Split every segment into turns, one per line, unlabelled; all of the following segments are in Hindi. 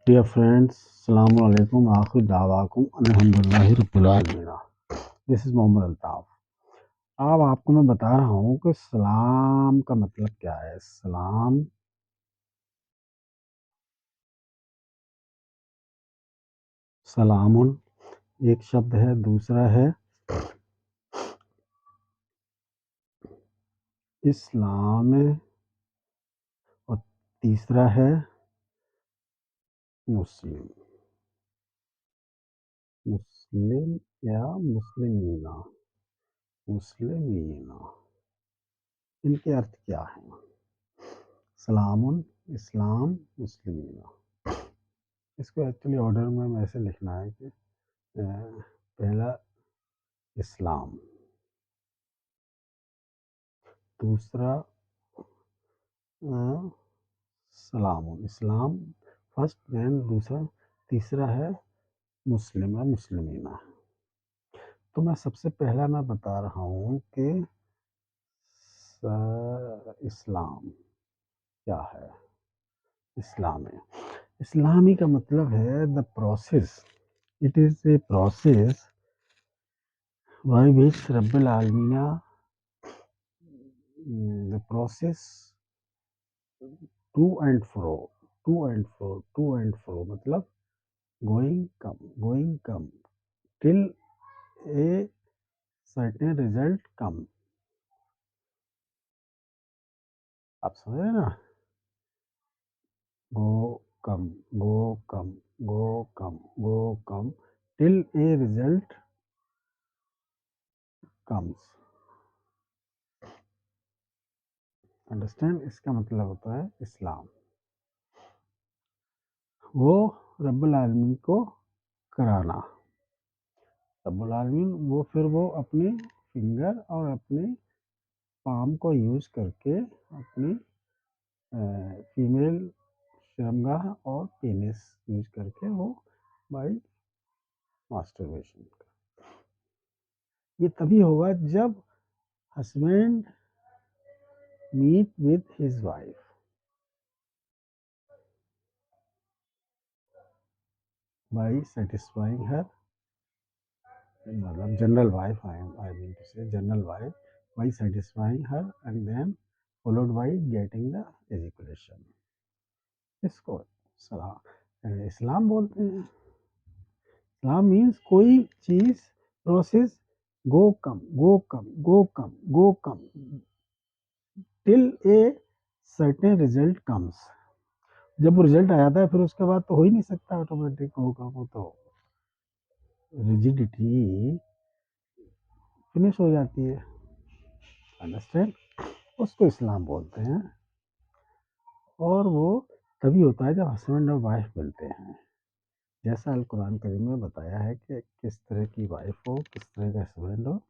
डियर फ्रेंड्स, अस्सलाम वालेकुम। आखिर दावाकुम अल्हम्दुलिल्लाहि रब्बिल आलमीन। This is Mohammad Altaf. अब आपको मैं बता रहा हूँ कि सलाम का मतलब क्या है। सलाम सलामुन एक शब्द है, दूसरा है इस्लाम और तीसरा है मुस्लिम। मुस्लिम या मुस्लिमीना, मुस्लिमीना, इनके अर्थ क्या हैं? सलामुन, इस्लाम, मुस्लिमीना। इसको एक्चुअली ऑर्डर में ऐसे लिखना है कि पहला इस्लाम, दूसरा सलाम, इस्लाम फर्स्ट, देन दूसरा, तीसरा है मुस्लिम या मुस्लिमीना। तो मैं सबसे पहला मैं बता रहा हूँ कि इस्लाम क्या है। इस्लामी इस्लामी का मतलब है the process, it is a process by which रब्बिल आलमीना, the process to and fro, to and fro मतलब going come till a certain result come. आप समझ रहे हैं ना? Go come, go come, go come, go come till a result comes. Understand? इसका मतलब होता है इस्लाम। वो रब्बुल आलमीन को कराना। रब्बुल आलमीन वो अपने फिंगर और अपने पाम को यूज करके अपनी फीमेल शर्मगाह और पेनिस यूज करके वो बाई मास्टरबेशन। ये तभी होगा जब husband meet with his wife, by satisfying her, मतलब general wife, I mean to say general wife, by satisfying her and then followed by getting the education. इसको इस्लाम बोलते हैं। इस्लाम मीन्स कोई चीज, process go come, go come, go come, go come till a certain result comes. जब वो रिजल्ट आ जाता है फिर उसके बाद तो हो ही नहीं सकता, ऑटोमेटिक होगा वो तो, रिजिडिटी फिनिश हो जाती है। अंडरस्टैंड? उसको इस्लाम बोलते हैं। और वो तभी होता है जब हस्बैंड और वाइफ मिलते हैं। जैसा अल कुरान करीम में बताया है कि किस तरह की वाइफ हो, किस तरह का हस्बैंड हो,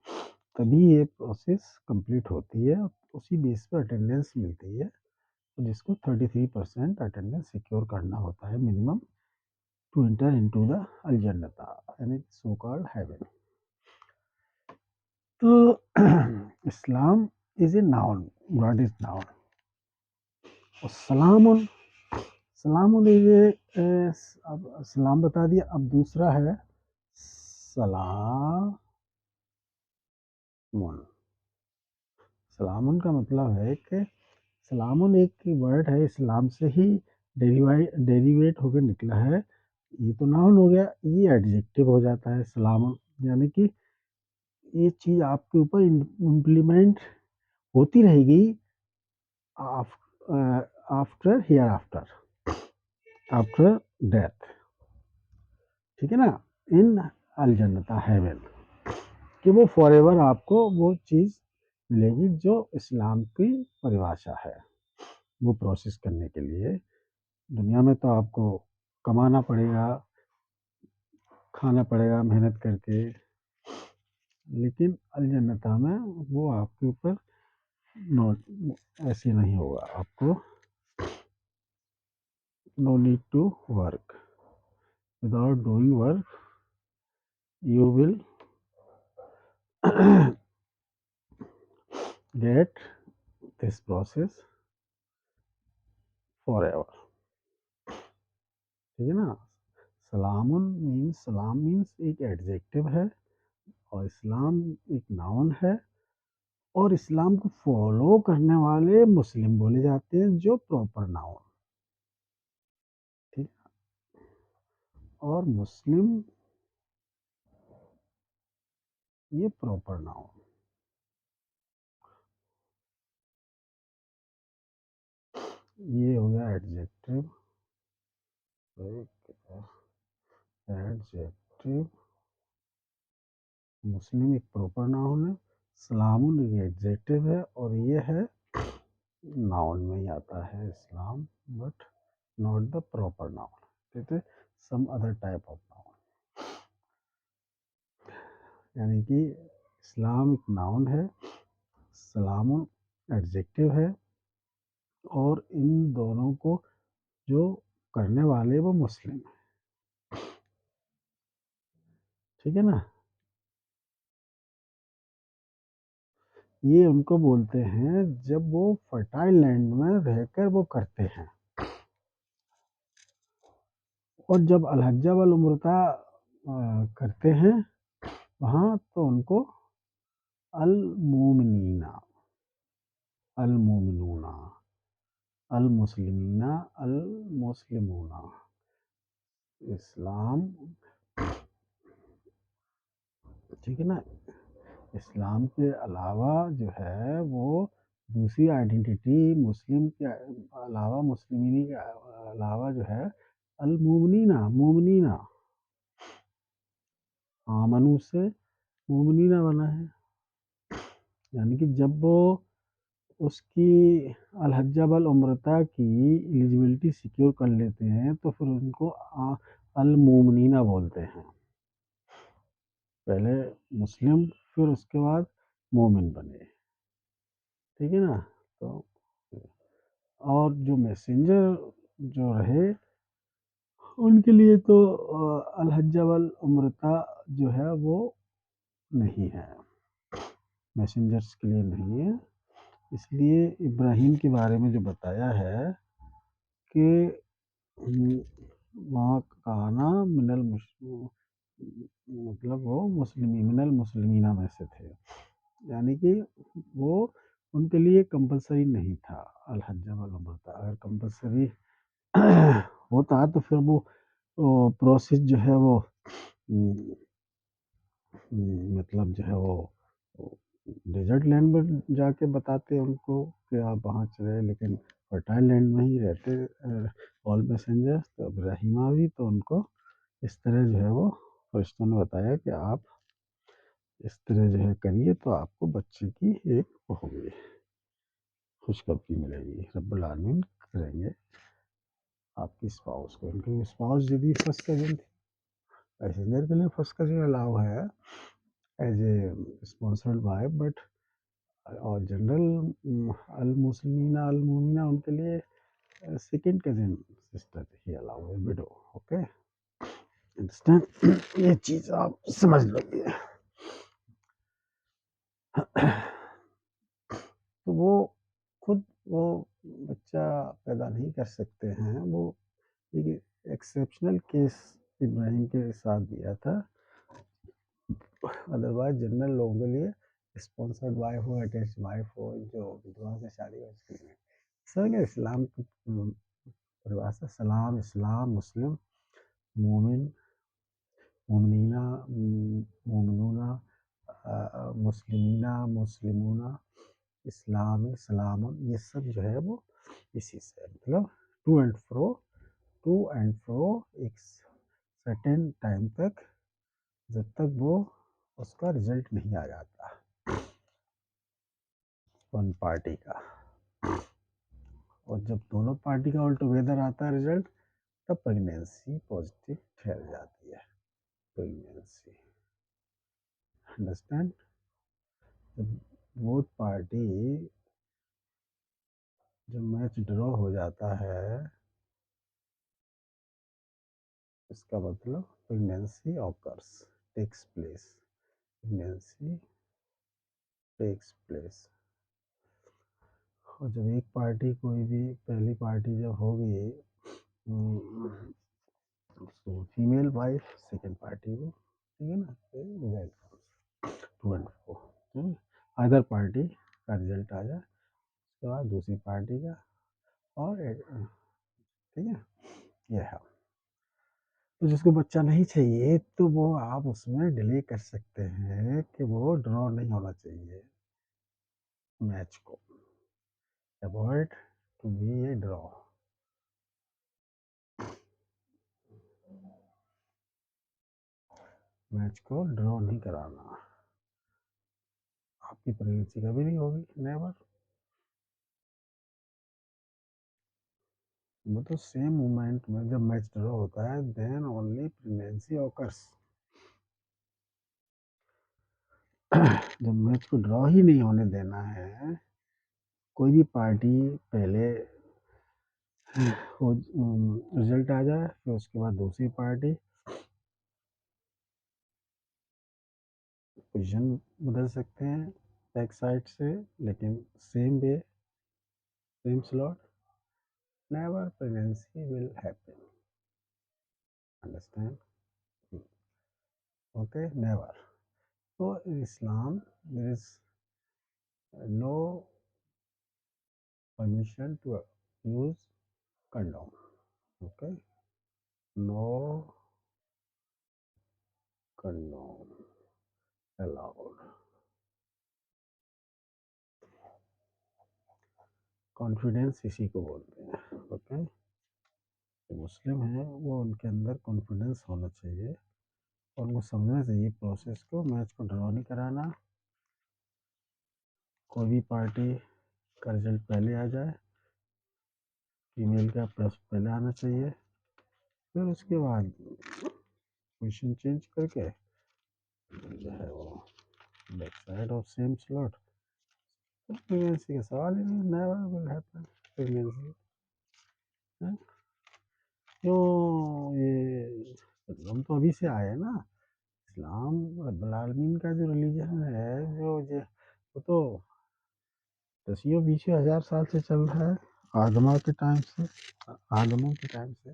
तभी ये प्रोसेस कंप्लीट होती है। उसी बेस पर अटेंडेंस मिलती है, तो जिसको 33% अटेंडेंस सिक्योर करना होता है minimum to enter into the अल जन्नता, यानी सो कॉल्ड हेवन। तो इस्लाम is a noun, word is noun. और सलामुन इज ए, अब सलाम बता दिया, अब दूसरा है सलामुन। सलामुन का मतलब है कि सलामुन एक वर्ड है, इस्लाम से ही डेरिवेट होकर निकला है। ये तो नाउन हो गया, ये एडजेक्टिव हो जाता है सलामुन, यानी कि ये चीज़ आपके ऊपर इम्प्लीमेंट होती रहेगी आफ्टर हियर आफ्टर डेथ। ठीक है ना? इन अल जन्नता हेवन, कि वो फॉरएवर आपको वो चीज़ मिलेगी जो इस्लाम की परिभाषा है। वो प्रोसेस करने के लिए दुनिया में तो आपको कमाना पड़ेगा, खाना पड़ेगा मेहनत करके, लेकिन अल जन्नता में वो आपके ऊपर ऐसे नहीं होगा। आपको no need to work, without doing work you will get this process forever. ठीक है ना। सलाम मीन्स एक एडजेक्टिव है, और इस्लाम एक नाउन है, और इस्लाम को फॉलो करने वाले मुस्लिम बोले जाते हैं, जो प्रॉपर नाउन। ठीक। और मुस्लिम ये प्रॉपर नाउन। ये हो गया एडजेक्टिव। एडजेक्टिव। मुस्लिम एक प्रॉपर नाउन है, सलामुन एक एडजेक्टिव है, और ये है नाउन में ही आता है इस्लाम, but not the proper noun, it is some other type of noun. यानी कि इस्लाम एक नाउन है, सलामुन एडजेक्टिव है, और इन दोनों को जो करने वाले वो मुस्लिम है। ठीक है ना। ये उनको बोलते हैं जब वो फर्टाइल लैंड में रहकर वो करते हैं, और जब अलहज्जा वल उम्रता करते हैं वहाँ, तो उनको अल मोमिनीना, अल मोमिनूना, अल मुस्लिमीना, अल मुस्लिमूना। इस्लाम। ठीक है ना। इस्लाम के अलावा जो है वो दूसरी आइडेंटिटी मुस्लिम के अलावा, मुस्लिमीनी के अलावा जो है अल मोमिनीना, मोमिनीना, आमनू से मोमिनीना बना है। यानी कि जब वो उसकी अलहज्जा वल उम्रता की एलिजिबिलिटी सिक्योर कर लेते हैं, तो फिर उनको अल मोमिनीना बोलते हैं। पहले मुस्लिम, फिर उसके बाद मोमिन बने। ठीक है ना। तो और जो मैसेंजर जो रहे, उनके लिए तो अलहज्जा वल उम्रता जो है वो नहीं है, मैसेंजर्स के लिए नहीं है। इसलिए इब्राहिम के बारे में जो बताया है कि वहाँ काना मिनल मतलब वो मुस्लिमी मिनल मुस्लिमीना में से थे। यानी कि वो उनके लिए कंपलसरी नहीं था अलहज्जा वल उम्रता। अगर कंपलसरी होता तो फिर वो प्रोसेस जो है वो मतलब जो है वो डेजर्ट लैंड में जाके बताते उनको कि आप वहाँ चले, लेकिन फर्टाइल लैंड में ही रहते ऑल मैसेंजर्स। तो इब्राहिम भी तो उनको इस तरह जो है वो फरिश्तों ने बताया कि आप इस तरह जो है करिए, तो आपको बच्चे की एक वो होगी, खुशखबरी मिलेगी, रब्बुल आलमीन करेंगे आपकी स्पाउस को। उनकी स्पाउस यदि फर्स्ट कजिन थी, पैसेंजर के लिए फर्स्ट कजिन अलाउ है as a sponsored by, but और जनरल अल मुस्लिमीना अल मोमिना उनके लिए सेकंड कजिन सिस्टर ही अलाउ है, विडो। Okay, understand. ये चीज़ आप समझ लो। तो वो खुद वो बच्चा पैदा नहीं कर सकते हैं, वो एक एक्सेप्शनल केस इब्राहिम के साथ दिया था। अदरवाइज जनरल लोगों के लिए स्पॉन्सर्ड वाइफ हो, अटैच वाइफ हो, जो विधवा से शादी हो, इसके लिए सर इस्लाम की परिभाषा सलाम, इस्लाम, मुस्लिम, मोमिन, मोमिनीना, मोमिनूना, मुस्लिमीना, मुस्लिमूना, इस्लामी, सलाम, ये सब जो है वो इसी से मतलब टू एंड फ्रो एक सर्टेन टाइम तक, जब तक वो उसका रिजल्ट नहीं आ जाता वन पार्टी का। और जब दोनों पार्टी का ऑल टुगेदर आता है रिजल्ट, तब प्रेगनेंसी पॉजिटिव ठहर जाती है। Pregnancy, understand. जब बोथ पार्टी, जब मैच ड्रॉ हो जाता है, इसका मतलब pregnancy occurs, takes place, pregnancy takes place. और जब एक पार्टी, कोई भी पहली पार्टी जब होगी फीमेल वाइफ सेकेंड पार्टी को, ठीक है ना, रिजल्ट 2 and 4, अदर पार्टी का रिजल्ट आ जाए, उसके बाद दूसरी पार्टी का, और ठीक है, ये है। तो जिसको बच्चा नहीं चाहिए तो वो आप उसमें डिले कर सकते हैं कि वो ड्रॉ नहीं होना चाहिए मैच को, avoid to be a draw. Match को ड्रॉ नहीं कराना, आपकी प्रेगनेंसी कभी नहीं होगी, नेवर। वो तो सेम मोमेंट में जब मैच ड्रॉ होता है देन ओनली प्रेगनेंसी ऑकर्स। जब मैच को ड्रॉ ही नहीं होने देना है, कोई भी पार्टी पहले वो रिजल्ट आ जाए, फिर उसके बाद दूसरी पार्टी, पोजीशन बदल सकते हैं बैक साइड से, लेकिन same way, same slot, never pregnancy will happen, understand, okay, never. So in Islam there is no permission to use condom, okay, no condom allowed। Confidence इसी को बोलते हैं, ओके। जो मुस्लिम हैं वो उनके अंदर कॉन्फिडेंस होना चाहिए और उनको समझना चाहिए प्रोसेस को, मैच को ड्रॉ नहीं कराना, कोई भी पार्टी का रिजल्ट पहले आ जाए, फीमेल का प्लस पहले आना चाहिए, फिर उसके बाद पोजीशन चेंज करके जो है वो back side of same slot, pregnancy का सवाल ही नहीं, नेवर विल हैपन प्रेगनेंसी। क्यों ये हम तो अभी से आए हैं ना, इस्लाम रब्बुल आलमीन का जो रिलीजन है, जो वो तो दसियों बीसियों हजार साल से चल रहा है, आदमा के टाइम से, आदमों के टाइम से।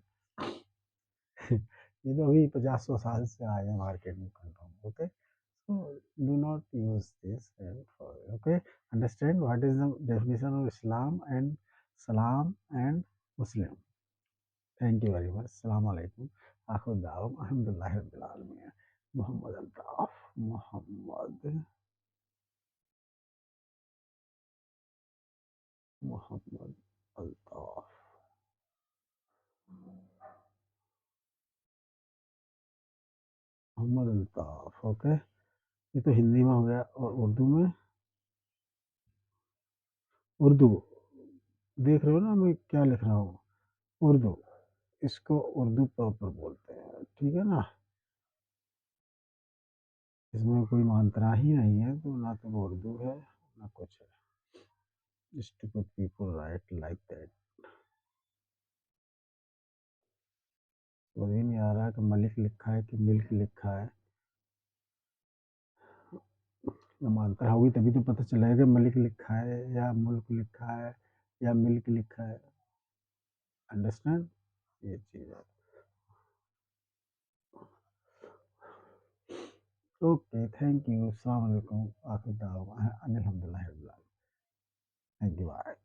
ये तो अभी 50-100 साल से आए हैं मार्केट में condom, okay. So do not use this and for, okay, understand what is the definition of Islam and Salam and Muslim. Thank you very much. Assalamu alaikum. Akhir da'wam alhamdulillahi rabbil alamin. Muhammad Altaf, Muhammad Altaf, Mohammad Altaf, okay. ये तो हिंदी में हो गया, और उर्दू में, उर्दू देख रहे हो ना मैं क्या लिख रहा हूँ, उर्दू, इसको उर्दू प्रॉपर बोलते हैं, ठीक है ना। इसमें कोई मात्रा ही नहीं है, तो ना तो वो उर्दू है ना कुछ है। Stupid people write like that। समझ ही नहीं आ रहा कि मलिक लिखा है कि मिल्क लिखा है। मात्रा होगी तभी तो पता चलेगा कि मलिक लिखा है या मुल्क लिखा है या मिल्क लिखा है, अंडरस्टैंड, ये चीज़ है। ओके, थैंक यू, अस्सलाम वालेकुम, आखिर दावा अल्हम्दुलिल्लाह, थैंक यू, बाय।